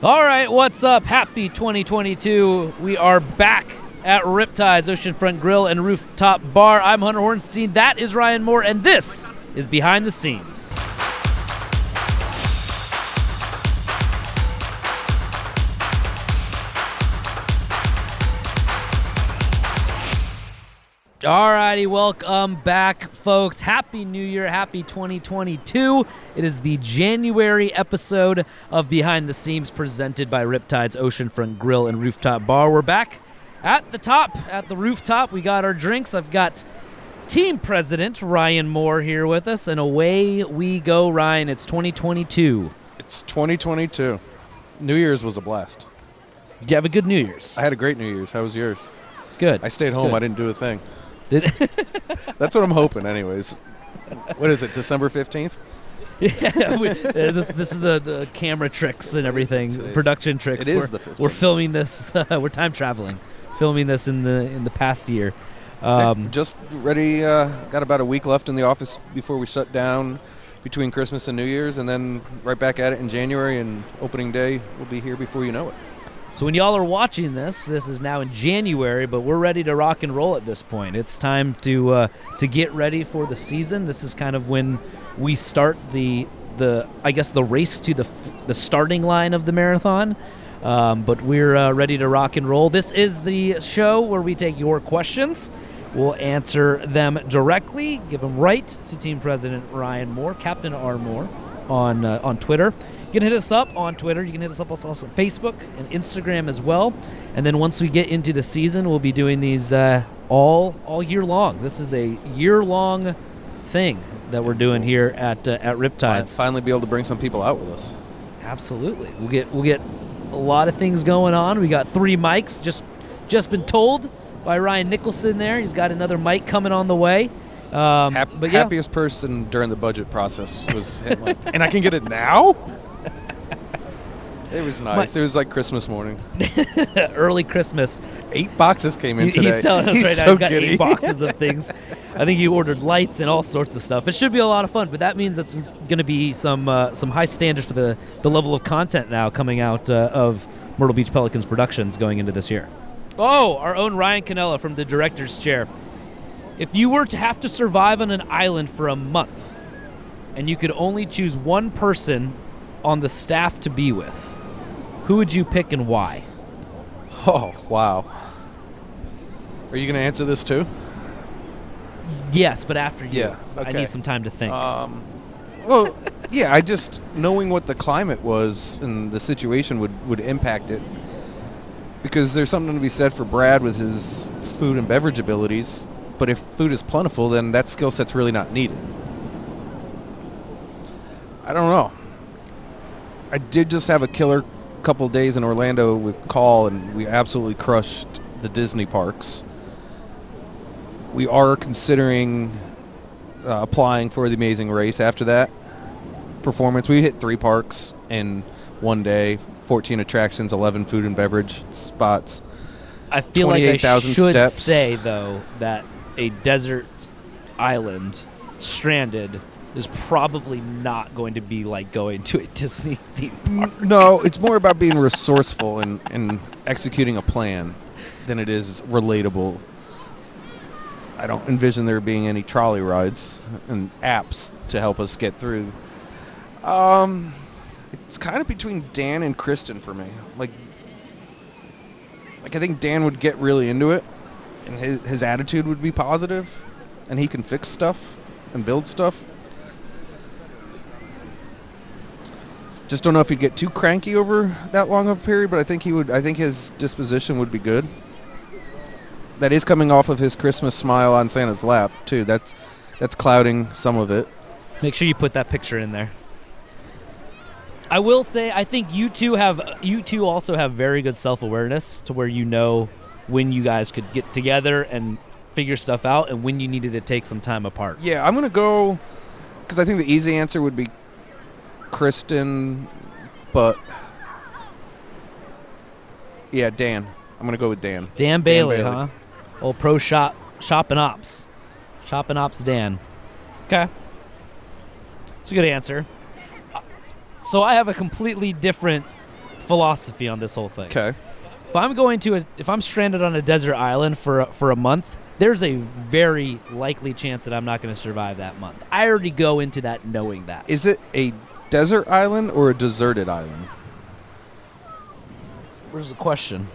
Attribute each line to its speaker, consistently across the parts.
Speaker 1: All right, what's up? Happy 2022. We are back at RipTydz Oceanfront Grill and Rooftop Bar. I'm Hunter Hornstein. That is Ryan Moore, and this is Behind the Seams. All righty, welcome back, folks. Happy New Year, happy 2022. It is the January episode of Behind the Seams presented by RipTydz Oceanfront Grill and Rooftop Bar. We're back at the top, at the rooftop. We got our drinks. I've got team president Ryan Moore here with us, and away we go, Ryan. It's 2022.
Speaker 2: It's 2022. New Year's was a blast.
Speaker 1: Did you have a good New Year's?
Speaker 2: I had a great New Year's. How was yours?
Speaker 1: It's good.
Speaker 2: I stayed home.
Speaker 1: Good.
Speaker 2: I didn't do a thing.
Speaker 1: That's
Speaker 2: what I'm hoping anyways. What is it, December 15th?
Speaker 1: Yeah, this is the camera tricks and everything, production tricks.
Speaker 2: It is the 15th.
Speaker 1: We're filming this, we're time traveling, filming this in the past year.
Speaker 2: Just ready, got about a week left in the office before we shut down between Christmas and New Year's, and then right back at it in January, and opening day will be here before you know it.
Speaker 1: So when y'all are watching this is now in January, but we're ready to rock and roll at this point. It's time to get ready for the season. This is kind of when we start the race to the starting line of the marathon. But we're ready to rock and roll. This is the show where we take your questions. We'll answer them directly, give them right to Team President Ryan Moore, Captain R. Moore, on Twitter. You can hit us up on Twitter. You can hit us up also on Facebook and Instagram as well. And then once we get into the season, we'll be doing these all year long. This is a year-long thing that we're doing here at RipTydz.
Speaker 2: Finally be able to bring some people out with us.
Speaker 1: Absolutely. We'll get a lot of things going on. We got 3 mics. Just been told by Ryan Nicholson there. He's got another mic coming on the way.
Speaker 2: Happiest person during the budget process was him. And I can get it now? It was nice. It was like Christmas morning.
Speaker 1: Early Christmas.
Speaker 2: 8 boxes came in today.
Speaker 1: He's telling us right now
Speaker 2: so
Speaker 1: he's got
Speaker 2: giddy.
Speaker 1: 8 boxes of things. I think he ordered lights and all sorts of stuff. It should be a lot of fun, but that means it's going to be some high standards for the level of content now coming out of Myrtle Beach Pelicans Productions going into this year. Oh, our own Ryan Canelo from the director's chair. If you were to have to survive on an island for a month and you could only choose one person on the staff to be with, who would you pick and why?
Speaker 2: Oh, wow. Are you going to answer this too?
Speaker 1: Yes, but after you.
Speaker 2: Yeah, okay.
Speaker 1: I need some time to think.
Speaker 2: Well, yeah, I just, knowing what the climate was and the situation would impact it, because there's something to be said for Brad with his food and beverage abilities, but if food is plentiful, then that skill set's really not needed. I don't know. I did just have a killer couple days in Orlando with Call, and we absolutely crushed the Disney parks. We are considering applying for the Amazing Race after that performance. We hit 3 parks in one day, 14 attractions, 11 food and beverage spots.
Speaker 1: I feel like I should
Speaker 2: steps.
Speaker 1: say, though, that a desert island stranded is probably not going to be like going to a Disney theme park.
Speaker 2: No, it's more about being resourceful and executing a plan than it is relatable. I don't envision there being any trolley rides and apps to help us get through. It's kind of between Dan and Kristin for me. Like I think Dan would get really into it, and his attitude would be positive, and he can fix stuff and build stuff. Just don't know if he'd get too cranky over that long of a period, but I think he would. I think his disposition would be good. That is coming off of his Christmas smile on Santa's lap too. That's clouding some of it.
Speaker 1: Make sure you put that picture in there. I will say, I think you two also have very good self-awareness to where you know when you guys could get together and figure stuff out and when you needed to take some time apart.
Speaker 2: Yeah, I'm gonna go because I think the easy answer would be Kristin, but yeah, Dan. I'm going to go with Dan.
Speaker 1: Dan Bailey, huh? Old pro shop and ops. Shop and ops Dan. Okay. It's a good answer. So I have a completely different philosophy on this whole thing.
Speaker 2: Okay.
Speaker 1: If I'm stranded on a desert island for a month, there's a very likely chance that I'm not going to survive that month. I already go into that knowing that.
Speaker 2: Is it a desert island or a deserted island?
Speaker 1: Where's the question?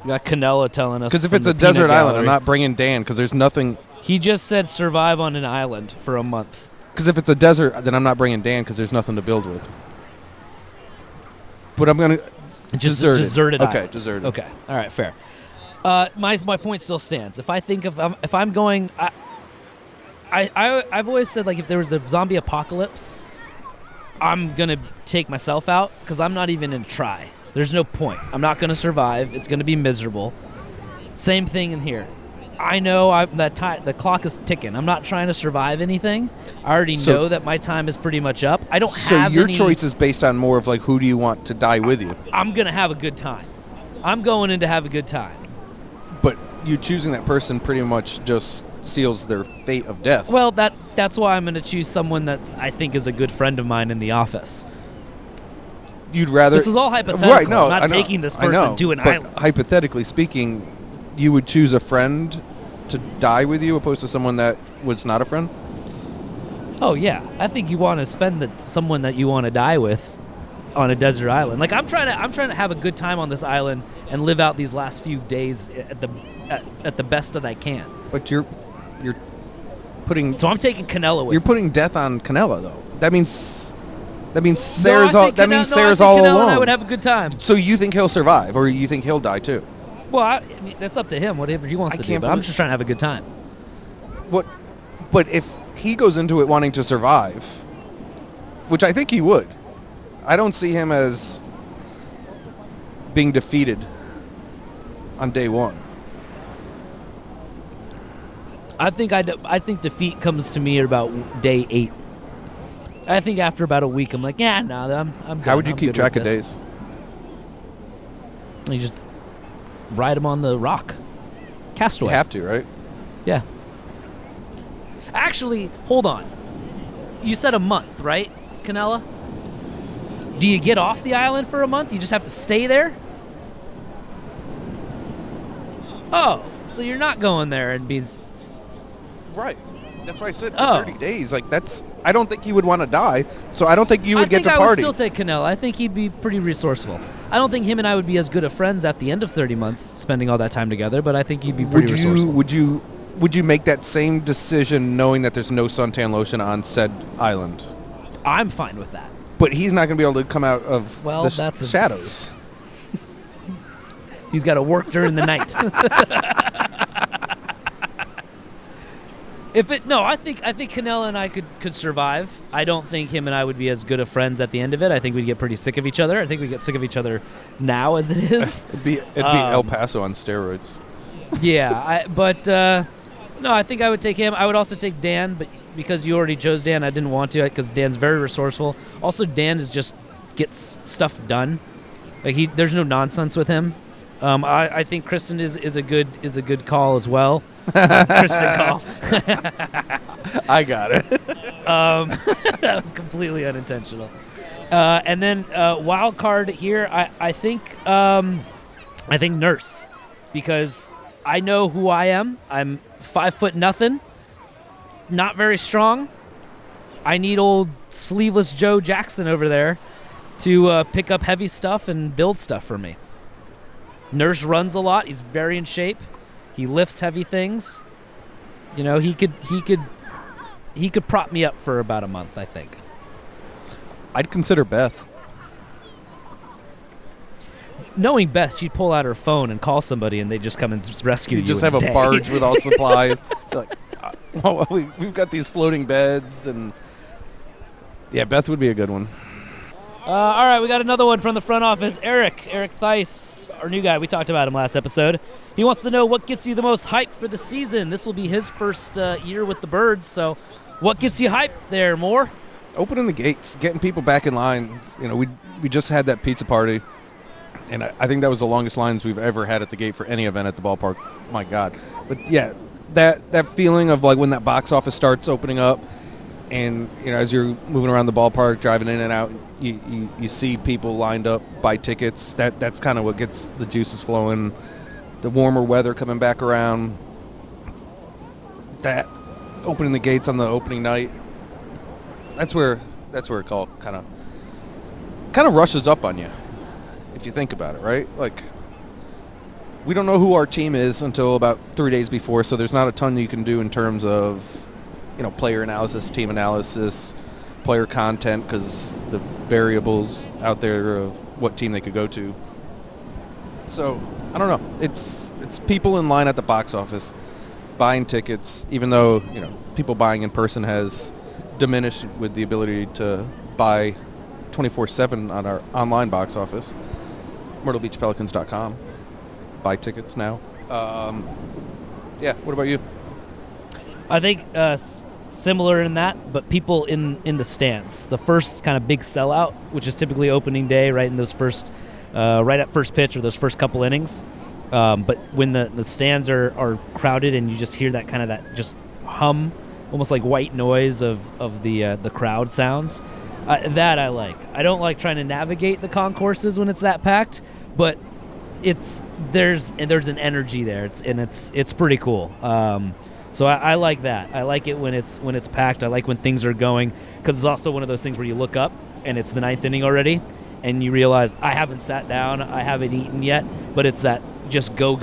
Speaker 1: We got Canelo telling us.
Speaker 2: Because if
Speaker 1: from
Speaker 2: it's
Speaker 1: the
Speaker 2: a desert
Speaker 1: peanut
Speaker 2: island, I'm
Speaker 1: gallery.
Speaker 2: not bringing Dan because there's nothing.
Speaker 1: He just said survive on an island for a month.
Speaker 2: Because if it's a desert, then I'm not bringing Dan because there's nothing to build with. But I'm going to.
Speaker 1: Just deserted
Speaker 2: Okay,
Speaker 1: island.
Speaker 2: deserted.
Speaker 1: Okay, all right, fair. My point still stands. If I think if I'm going, I've always said, like, if there was a zombie apocalypse, I'm gonna take myself out because I'm not even gonna try. There's no point. I'm not gonna survive. It's gonna be miserable. Same thing in here. I know the clock is ticking. I'm not trying to survive anything. I already know that my time is pretty much up. I don't have
Speaker 2: So your
Speaker 1: any,
Speaker 2: choice is based on more of like who do you want to die with you?
Speaker 1: I'm gonna have a good time. I'm going in to have a good time.
Speaker 2: But you choosing that person pretty much just seals their fate of death.
Speaker 1: Well, that's why I'm going to choose someone that I think is a good friend of mine in the office.
Speaker 2: You'd rather.
Speaker 1: This is all hypothetical.
Speaker 2: Right? No,
Speaker 1: I'm not
Speaker 2: I know,
Speaker 1: taking this
Speaker 2: I know,
Speaker 1: person to an
Speaker 2: but
Speaker 1: island.
Speaker 2: hypothetically speaking, you would choose a friend to die with you opposed to someone that was not a friend.
Speaker 1: Oh yeah, I think you want to spend someone that you want to die with on a desert island. Like I'm trying to have a good time on this island and live out these last few days at the best that I can.
Speaker 2: But you're putting.
Speaker 1: So I'm taking Canelo with
Speaker 2: You're
Speaker 1: me.
Speaker 2: putting death on Canelo though. That means Sarah's
Speaker 1: No, I
Speaker 2: all.
Speaker 1: think
Speaker 2: That
Speaker 1: Canelo-
Speaker 2: means
Speaker 1: no,
Speaker 2: Sarah's
Speaker 1: I think
Speaker 2: all
Speaker 1: Canelo
Speaker 2: alone.
Speaker 1: and I would have a good time.
Speaker 2: So you think he'll survive, or you think he'll die too?
Speaker 1: Well, I mean, that's up to him. Whatever he wants
Speaker 2: I
Speaker 1: to do.
Speaker 2: can't
Speaker 1: But I'm
Speaker 2: believe-
Speaker 1: just trying to have a good time.
Speaker 2: What? But if he goes into it wanting to survive, which I think he would, I don't see him as being defeated on day one.
Speaker 1: I think defeat comes to me about day 8. I think after about a week, I'm like, yeah, no, I'm good.
Speaker 2: How would you
Speaker 1: I'm
Speaker 2: keep
Speaker 1: good
Speaker 2: track
Speaker 1: with
Speaker 2: of
Speaker 1: this.
Speaker 2: days?
Speaker 1: You just ride them on the rock.
Speaker 2: You
Speaker 1: Castaway.
Speaker 2: have to, right?
Speaker 1: Yeah. Actually, hold on. You said a month, right, Canella? Do you get off the island for a month? You just have to stay there? Oh, so you're not going there and being...
Speaker 2: Right. That's why I said
Speaker 1: Oh.
Speaker 2: 30 days. Like that's. I don't think he would want to die. So I don't think you would get to
Speaker 1: I think I would
Speaker 2: party.
Speaker 1: still say Canelo. I think he'd be pretty resourceful. I don't think him and I would be as good of friends at the end of 30 months spending all that time together, but I think he'd be pretty resourceful.
Speaker 2: Would you make that same decision knowing that there's no suntan lotion on said island?
Speaker 1: I'm fine with that.
Speaker 2: But he's not going to be able to come out of
Speaker 1: Well,
Speaker 2: the
Speaker 1: that's a-
Speaker 2: shadows.
Speaker 1: He's got to work during the night. I think Canelo and I could survive. I don't think him and I would be as good of friends at the end of it. I think we'd get pretty sick of each other. I think we get sick of each other now as it is.
Speaker 2: It'd be El Paso on steroids.
Speaker 1: Yeah, no, I think I would take him. I would also take Dan, but because you already chose Dan, I didn't want to because Dan's very resourceful. Also, Dan gets stuff done. Like there's no nonsense with him. I think Kristin is a good call as well. Kristin call.
Speaker 2: I got it.
Speaker 1: That was completely unintentional. And then wild card here, I think nurse, because I know who I am. I'm 5'0", not very strong. I need old sleeveless Joe Jackson over there to pick up heavy stuff and build stuff for me. Nurse runs a lot. He's very in shape. He lifts heavy things. You know, he could prop me up for about a month, I think.
Speaker 2: I'd consider Beth.
Speaker 1: Knowing Beth, she'd pull out her phone and call somebody, and they'd just come and rescue you.
Speaker 2: You just
Speaker 1: in
Speaker 2: have a
Speaker 1: day.
Speaker 2: barge with all supplies. Like, well, we've got these floating beds, and yeah, Beth would be a good one.
Speaker 1: All right, we got another one from the front office. Eric Theis, our new guy. We talked about him last episode. He wants to know what gets you the most hyped for the season. This will be his first year with the Birds, so what gets you hyped there, Moore?
Speaker 2: Opening the gates, getting people back in line. You know, we just had that pizza party, and I think that was the longest lines we've ever had at the gate for any event at the ballpark. My God. But yeah, that feeling of like when that box office starts opening up, And as you're moving around the ballpark, driving in and out, you see people lined up, buy tickets. That's kind of what gets the juices flowing. The warmer weather coming back around. That opening the gates on the opening night. That's where it all kind of rushes up on you, if you think about it, right? Like, we don't know who our team is until about 3 days before, so there's not a ton you can do in terms of player analysis, team analysis, player content, because the variables out there of what team they could go to. So I don't know. It's people in line at the box office buying tickets, even though people buying in person has diminished with the ability to buy 24/7 on our online box office, MyrtleBeachPelicans.com. Buy tickets now. Yeah. What about you?
Speaker 1: I think similar in that, but people in the stands. The first kind of big sellout, which is typically opening day, right in those first, right at first pitch or those first couple innings. But when the stands are crowded and you just hear that kind of that just hum, almost like white noise of the crowd sounds, that I like. I don't like trying to navigate the concourses when it's that packed, but there's an energy there. It's pretty cool. So I like that. I like it when it's packed. I like when things are going, because it's also one of those things where you look up and it's the ninth inning already, and you realize I haven't sat down, I haven't eaten yet, but it's that just go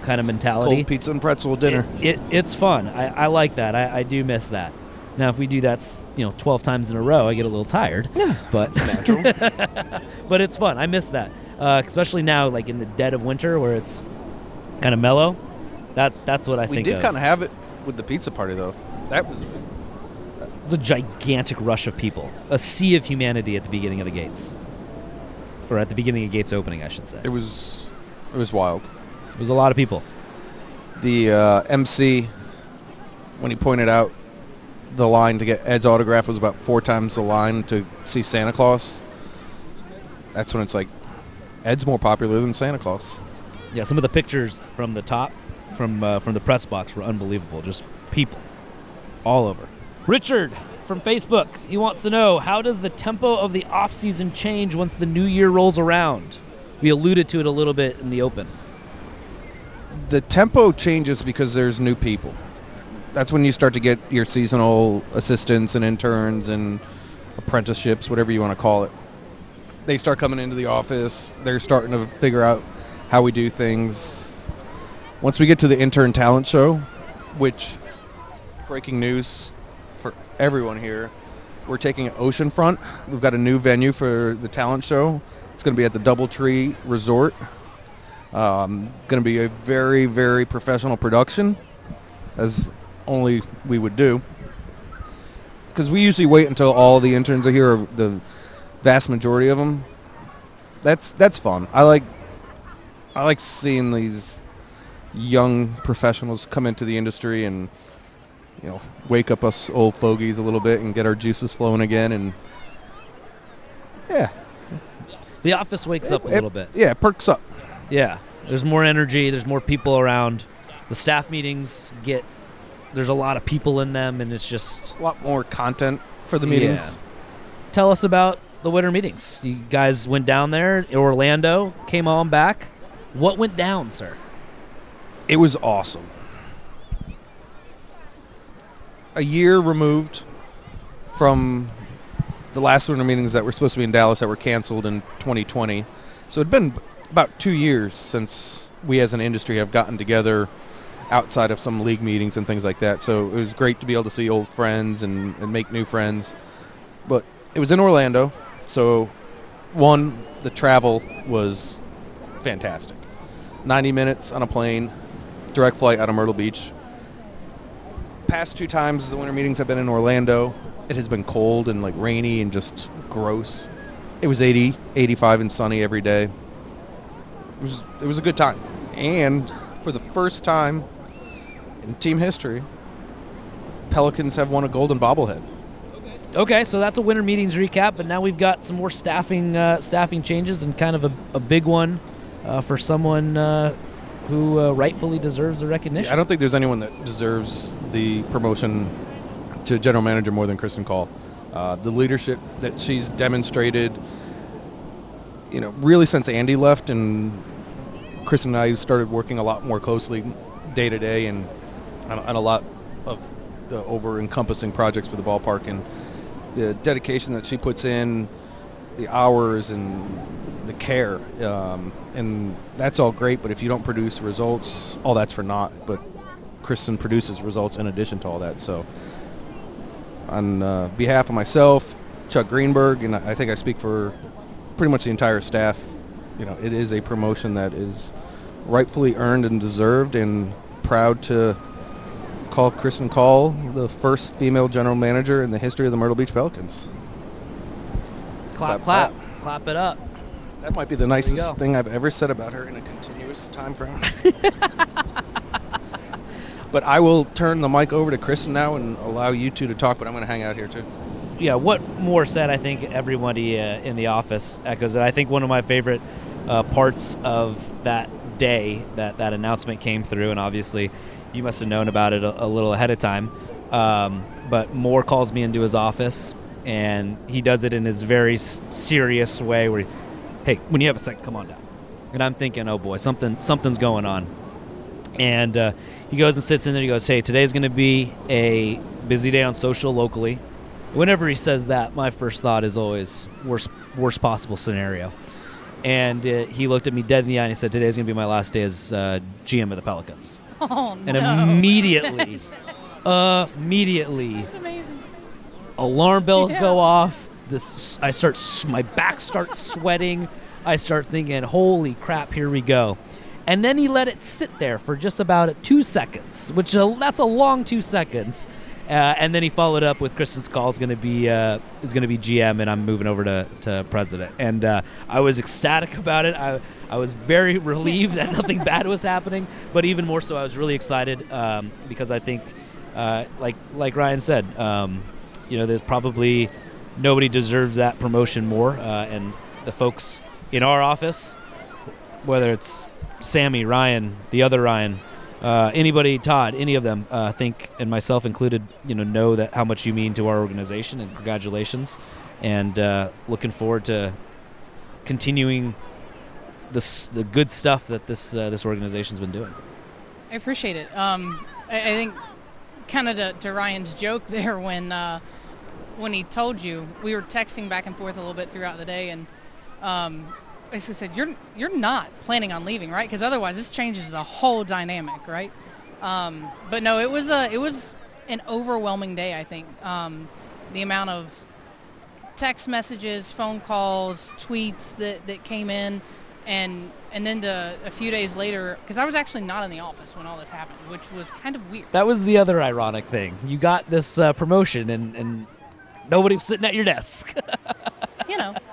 Speaker 1: kind of mentality.
Speaker 2: Cold pizza and pretzel dinner.
Speaker 1: It's fun. I like that. I do miss that. Now, if we do that 12 times in a row, I get a little tired. Yeah,
Speaker 2: but it's natural.
Speaker 1: But it's fun. I miss that, especially now, like in the dead of winter, where it's kind of mellow. That's what I think.
Speaker 2: We did kind of have it with the pizza party, though. It
Speaker 1: was a gigantic rush of people, a sea of humanity at the beginning of the gates, or at the beginning of gates opening, I should say.
Speaker 2: It was wild.
Speaker 1: It was a lot of people.
Speaker 2: The MC, when he pointed out the line to get Ed's autograph, was about 4 times the line to see Santa Claus. That's when it's like, Ed's more popular than Santa Claus.
Speaker 1: Yeah, some of the pictures from the top, from the press box, were unbelievable. Just people all over. Richard from Facebook, he wants to know, how does the tempo of the offseason change once the new year rolls around? We alluded to it a little bit in the open.
Speaker 2: The tempo changes because there's new people. That's when you start to get your seasonal assistants and interns and apprenticeships, whatever you want to call it. They start coming into the office. They're starting to figure out how we do things. Once we get to the intern talent show, which, breaking news for everyone here, we're taking Oceanfront. We've got a new venue for the talent show. It's going to be at the DoubleTree Resort. Going to be a very, very professional production, as only we would do. Because we usually wait until all the interns are here, or the vast majority of them. That's fun. I like seeing these young professionals come into the industry and wake up us old fogies a little bit and get our juices flowing again. And yeah,
Speaker 1: the office wakes up a little bit.
Speaker 2: Yeah, it perks up.
Speaker 1: Yeah, there's more energy. There's more people around. The staff meetings there's a lot of people in them, and it's just
Speaker 2: a lot more content for the meetings.
Speaker 1: Yeah. Tell us about the winter meetings. You guys went down there. Orlando came on back. What went down, sir?
Speaker 2: It was awesome. A year removed from the last winter meetings that were supposed to be in Dallas that were canceled in 2020. So it'd been about 2 years since we as an industry have gotten together outside of some league meetings and things like that. So it was great to be able to see old friends and make new friends. But it was in Orlando. So, the travel was fantastic. 90 minutes on a plane, direct flight out of Myrtle Beach. Past 2 times the winter meetings have been in Orlando. It has been cold and rainy and just gross. It was 80, 85 and sunny every day. It was a good time. And for the first time in team history, Pelicans have won a golden bobblehead.
Speaker 1: Okay, so that's a winter meetings recap, but now we've got some more staffing changes, and kind of a big one for someone who rightfully deserves the recognition.
Speaker 2: Yeah, I don't think there's anyone that deserves the promotion to general manager more than Kristin Call. The leadership that she's demonstrated, really since Andy left and Kristin and I started working a lot more closely day to day and on a lot of the over-encompassing projects for the ballpark, and the dedication that she puts in, the hours and the care, and that's all great, but if you don't produce results, all that's for naught. But Kristin produces results in addition to all that. So on behalf of myself, Chuck Greenberg, and I think I speak for pretty much the entire staff, it is a promotion that is rightfully earned and deserved, and proud to call Kristin Call the first female general manager in the history of the Myrtle Beach Pelicans.
Speaker 1: Clap it up.
Speaker 2: That might be the nicest thing I've ever said about her in a continuous time frame. But I will turn the mic over to Kristin now and allow you two to talk, but I'm going to hang out here too.
Speaker 1: Yeah, what more said, I think everybody in the office echoes it. I think one of my favorite parts of that day that announcement came through, and obviously you must have known about it a little ahead of time, but Moore calls me into his office, and he does it in his very serious way where, hey, when you have a second, come on down. And I'm thinking, oh boy, something's going on. And he goes and sits in there. He goes, hey, today's going to be a busy day on social locally. Whenever he says that, my first thought is always worst possible scenario. And he looked at me dead in the eye and he said, today's going to be my last day as GM of the Pelicans.
Speaker 3: Oh, no.
Speaker 1: And immediately,
Speaker 3: That's amazing.
Speaker 1: Alarm bells go off. My back starts sweating. I start thinking, holy crap, here we go. And then he let it sit there for just about 2 seconds, which that's a long 2 seconds. And then he followed up with Kristin's call is going to be GM, and I'm moving over to president. And I was ecstatic about it. I was very relieved that nothing bad was happening, but even more so, I was really excited because I think, like Ryan said, there's probably nobody deserves that promotion more. And the folks in our office, whether it's Sammy, Ryan, the other Ryan, anybody, Todd, any of them, think, and myself included, know that how much you mean to our organization, and congratulations, and looking forward to continuing the good stuff that this organization's been doing.
Speaker 3: I appreciate it. I think kind of to Ryan's joke there, when he told you, we were texting back and forth a little bit throughout the day, and basically said, you're not planning on leaving, right? Because otherwise this changes the whole dynamic, right? But no, it was an overwhelming day, I think. The amount of text messages, phone calls, tweets that came in, and then a few days later, because I was actually not in the office when all this happened, which was kind of weird.
Speaker 1: That was the other ironic thing. You got this promotion, and nobody was sitting at your desk.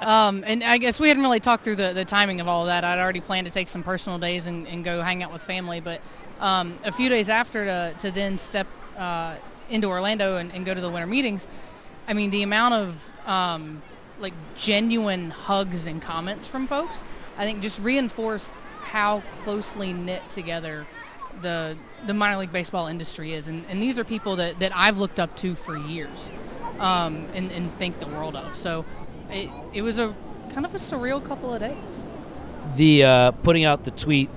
Speaker 3: And I guess we hadn't really talked through the timing of all of that. I'd already planned to take some personal days and go hang out with family. But a few days after to then step into Orlando and go to the winter meetings, I mean, the amount of genuine hugs and comments from folks, I think just reinforced how closely knit together the minor league baseball industry is. And these are people that I've looked up to for years and think the world of. So it was a kind of a surreal couple of days.
Speaker 1: The putting out the tweet,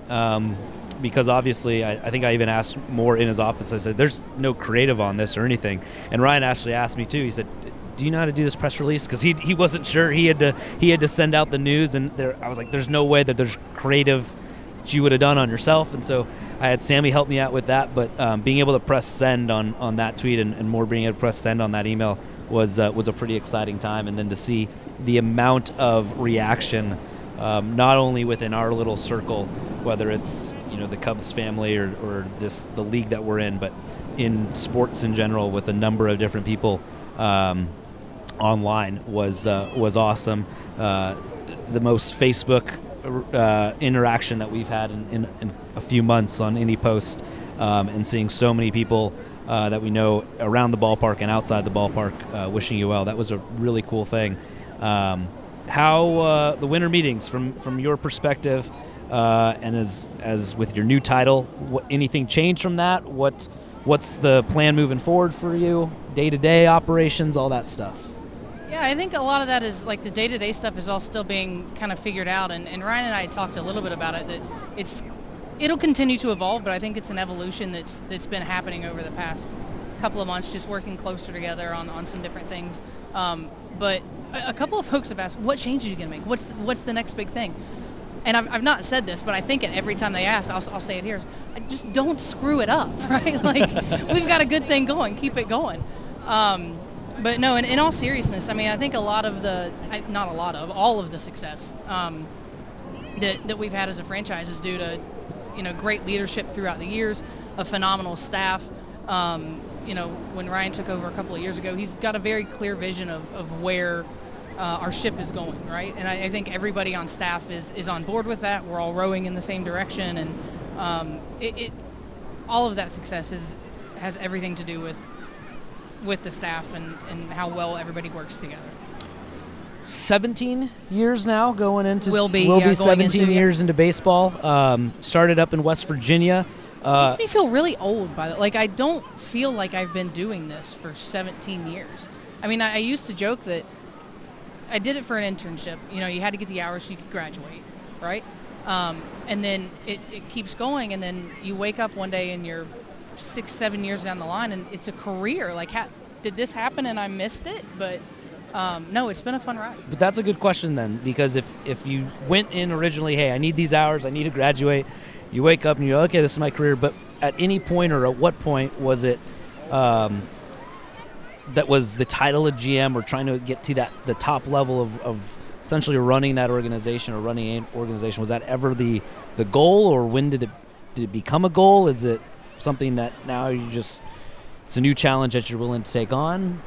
Speaker 1: because obviously I think I even asked Moore in his office. I said, there's no creative on this or anything. And Ryan actually asked me too. He said, do you know how to do this press release? Because he wasn't sure. He had to send out the news, and I was like, there's no way that there's creative that you would have done on yourself. And so I had Sammy help me out with that. But being able to press send on that tweet and Moore being able to press send on that email was a pretty exciting time. And then to see the amount of reaction, not only within our little circle, whether it's the Cubs family or the league that we're in, but in sports in general with a number of different people online was awesome. The most Facebook interaction that we've had in a few months on any post, and seeing so many people that we know around the ballpark and outside the ballpark wishing you well. That was a really cool thing. How the winter meetings from your perspective, and as with your new title, anything changed from that? What's the plan moving forward for you? day-to-day operations, all that stuff?
Speaker 3: Yeah, I think a lot of that is like the day-to-day stuff is all still being kind of figured out, and Ryan and I talked a little bit about it, that it'll continue to evolve, but I think it's an evolution that's been happening over the past couple of months, just working closer together on some different things. But a couple of folks have asked, what changes are you going to make? What's the next big thing? And I've not said this, but I think every time they ask, I'll say it here. Just don't screw it up, right? Like, we've got a good thing going. Keep it going. But no, in all seriousness, I mean, I think all of the success that we've had as a franchise is due to, great leadership throughout the years, a phenomenal staff. When Ryan took over a couple of years ago, he's got a very clear vision of where our ship is going, right? And I think everybody on staff is on board with that. We're all rowing in the same direction, and all of that success has everything to do with the staff and how well everybody works together.
Speaker 1: 17 years now going into
Speaker 3: will be
Speaker 1: 17 years into baseball. Started up in West Virginia.
Speaker 3: Makes me feel really old by that. Like, I don't feel like I've been doing this for 17 years. I mean, I used to joke that I did it for an internship. You had to get the hours so you could graduate, right? And then it keeps going, and then you wake up one day and you're 6-7 years down the line, and it's a career. Like, did this happen and I missed it? But no, it's been a fun ride.
Speaker 1: But that's a good question then, because if you went in originally, hey, I need these hours, I need to graduate, you wake up and you're okay, this is my career, but at any point or at what point was it that was the title of GM or trying to get to the top level of essentially running that organization or running an organization? Was that ever the goal, or when did it become a goal? Is it something that now it's a new challenge that you're willing to take on?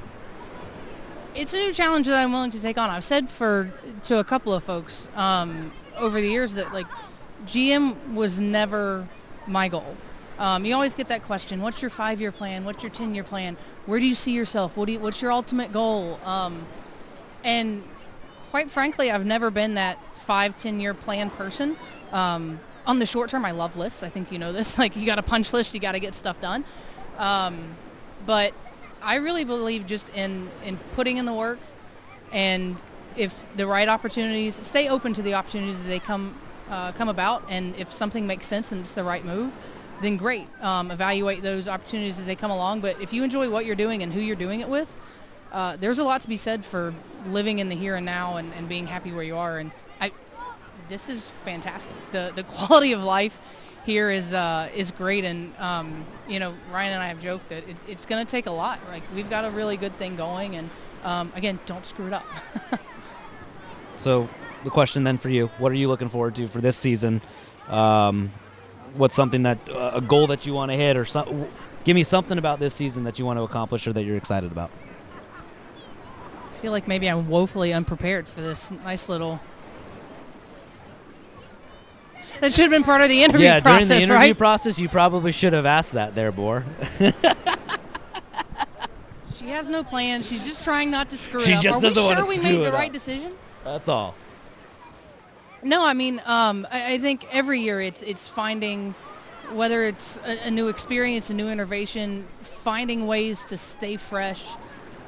Speaker 3: It's a new challenge that I'm willing to take on. I've said to a couple of folks over the years that, like, GM was never my goal. You always get that question, what's your 5-year plan? What's your 10-year plan? Where do you see yourself? What's your ultimate goal? And quite frankly, I've never been that 5-10-year plan person. On the short term, I love lists. I think you know this. Like, you got a punch list, you got to get stuff done. But I really believe just in putting in the work, and if the right opportunities, stay open to the opportunities as they come about, and if something makes sense and it's the right move, then great. Evaluate those opportunities as they come along. But if you enjoy what you're doing and who you're doing it with, there's a lot to be said for living in the here and now and being happy where you are. And this is fantastic. The quality of life here is great. And Ryan and I have joked that it's going to take a lot. Like, we've got a really good thing going, and again, don't screw it up.
Speaker 1: So the question then for you, what are you looking forward to for this season? What's something that a goal that you want to hit, or give me something about this season that you want to accomplish or that you're excited about?
Speaker 3: I feel like maybe I'm woefully unprepared for this nice little. That should have been part of the interview process, right?
Speaker 1: Yeah, during the interview process, you probably should have asked that there, Boar.
Speaker 3: She has no plan. She's just trying not to screw
Speaker 1: she
Speaker 3: it up.
Speaker 1: Just
Speaker 3: Are we
Speaker 1: doesn't want
Speaker 3: sure
Speaker 1: to
Speaker 3: we
Speaker 1: screw
Speaker 3: made
Speaker 1: it
Speaker 3: the
Speaker 1: up.
Speaker 3: right decision?
Speaker 1: That's all.
Speaker 3: No, I mean, I think every year it's finding, whether it's a new experience, a new innovation, finding ways to stay fresh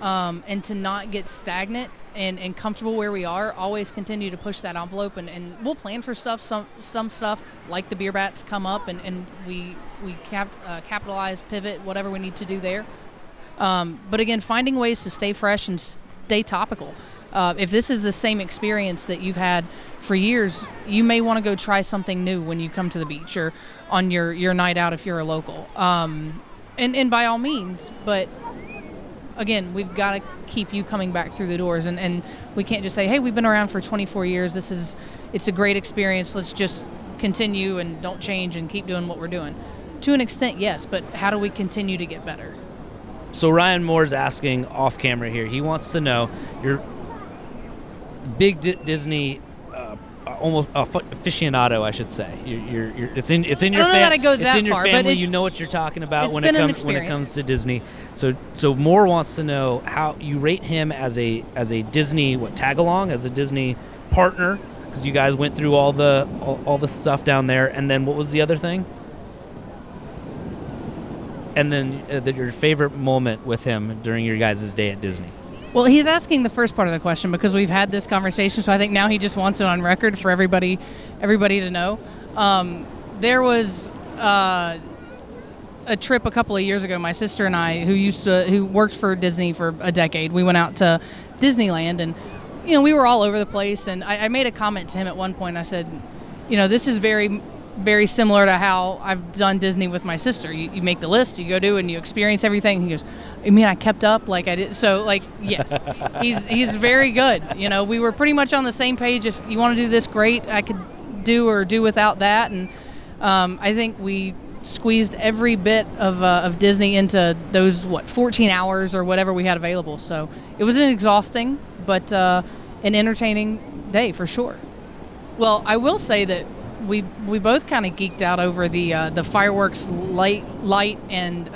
Speaker 3: and to not get stagnant and comfortable where we are. Always continue to push that envelope, and we'll plan for stuff. Some stuff like the beer bats come up, and we capitalize, pivot, whatever we need to do there. But again, finding ways to stay fresh and stay topical. If this is the same experience that you've had for years, you may want to go try something new when you come to the beach or on your night out if you're a local. And by all means, but again, we've got to keep you coming back through the doors, and we can't just say, hey, we've been around for 24 years. It's a great experience. Let's just continue and don't change and keep doing what we're doing. To an extent, yes, but how do we continue to get better?
Speaker 1: So Ryan Moore's asking off camera here. He wants to know, you're big Disney, almost aficionado, I should say. It's in your family.
Speaker 3: That I go that
Speaker 1: it's in your
Speaker 3: far,
Speaker 1: family.
Speaker 3: but
Speaker 1: You know what you're talking about when
Speaker 3: it
Speaker 1: comes to Disney. So Moore wants to know how you rate him as a Disney tag along, as a Disney partner, because you guys went through all the stuff down there. And then what was the other thing? and then your favorite moment with him during your guys' day at Disney.
Speaker 3: Well, he's asking the first part of the question because we've had this conversation, so I think now he just wants it on record for everybody to know. There was a trip a couple of years ago. My sister and I, who worked for Disney for a decade, we went out to Disneyland, and we were all over the place. And I made a comment to him at one point. I said, this is very, very similar to how I've done Disney with my sister. You make the list, you go do, and you experience everything. He goes, I mean, I kept up like I did. So, like, yes, he's very good. We were pretty much on the same page. If you want to do this, great. I could do without that. And I think we squeezed every bit of Disney into those 14 hours or whatever we had available. So it was an exhausting but an entertaining day for sure. Well, I will say that we both kind of geeked out over the fireworks light and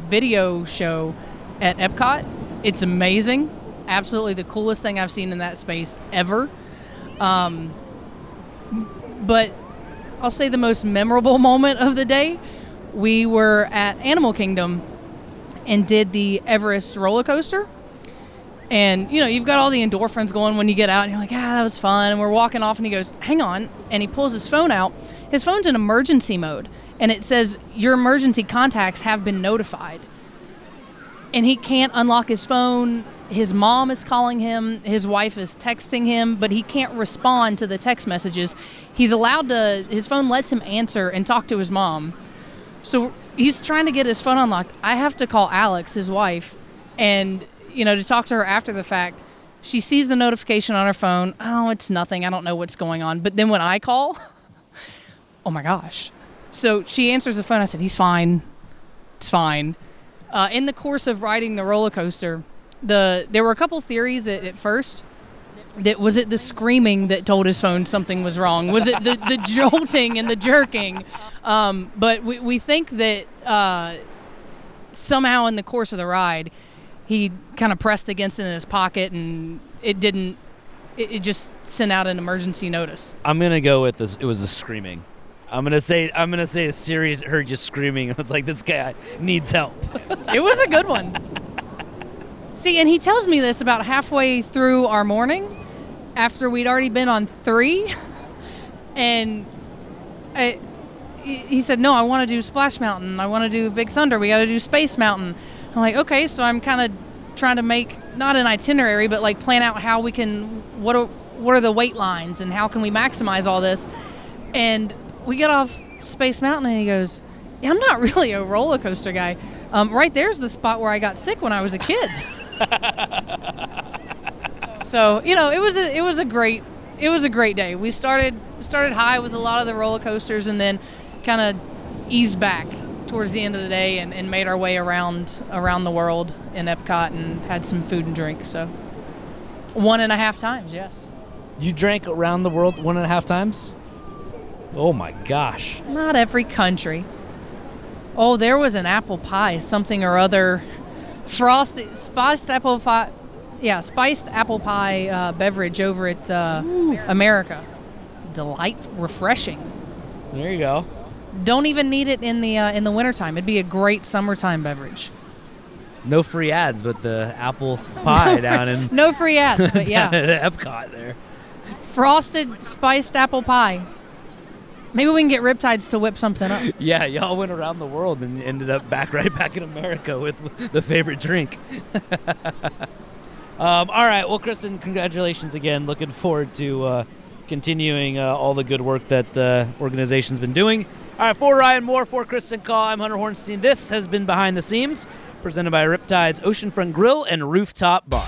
Speaker 3: video show at Epcot. It's amazing, absolutely the coolest thing I've seen in that space ever. But I'll say the most memorable moment of the day, we were at Animal Kingdom and did the Everest roller coaster. And, you've got all the endorphins going when you get out, and you're like, that was fun. And we're walking off, and he goes, hang on. And he pulls his phone out. His phone's in emergency mode, and it says, your emergency contacts have been notified. And he can't unlock his phone. His mom is calling him. His wife is texting him, but he can't respond to the text messages. He's allowed to, his phone lets him answer and talk to his mom. So he's trying to get his phone unlocked. I have to call Alex, his wife, and, to talk to her after the fact. She sees the notification on her phone. Oh, it's nothing. I don't know what's going on. But then when I call, oh my gosh. So she answers the phone. I said, he's fine. It's fine. In the course of riding the roller coaster, there were a couple theories at first. Was it the screaming that told his phone something was wrong? Was it the jolting and the jerking? But we think that somehow in the course of the ride, he kind of pressed against it in his pocket, and it didn't. It just sent out an emergency notice.
Speaker 1: I'm gonna go with this. It was the screaming. I'm gonna say a series heard you screaming. It was like, this guy needs help.
Speaker 3: It was a good one. See, and he tells me this about halfway through our morning, after we'd already been on 3, and he said, no, I want to do Splash Mountain. I want to do Big Thunder. We got to do Space Mountain. I'm like, okay, so I'm kind of trying to make, not an itinerary, but like plan out how we can, what are the wait lines and how can we maximize all this. And we get off Space Mountain and he goes, yeah, I'm not really a roller coaster guy. Right there's the spot where I got sick when I was a kid. So, it was a great day. We started high with a lot of the roller coasters and then kind of eased back towards the end of the day and made our way around the world in Epcot and had some food and drink. So 1.5 times, yes.
Speaker 1: You drank around the world 1.5 times? Oh my gosh.
Speaker 3: Not every country. Oh, there was an apple pie, something or other, spiced apple pie beverage over at America. Refreshing.
Speaker 1: There you go.
Speaker 3: Don't even need it in the wintertime. It'd be a great summertime beverage.
Speaker 1: No free ads, but the apple pie down in...
Speaker 3: No free ads, but yeah.
Speaker 1: Down at Epcot there.
Speaker 3: Frosted spiced apple pie. Maybe we can get RipTydz to whip something up.
Speaker 1: Yeah, y'all went around the world and ended up right back in America with the favorite drink. All right, well, Kristin, congratulations again. Looking forward to continuing all the good work that the organization's been doing. All right, for Ryan Moore, for Kristin Call, I'm Hunter Hornstein. This has been Behind the Seams, presented by RipTydz Oceanfront Grill and Rooftop Bar.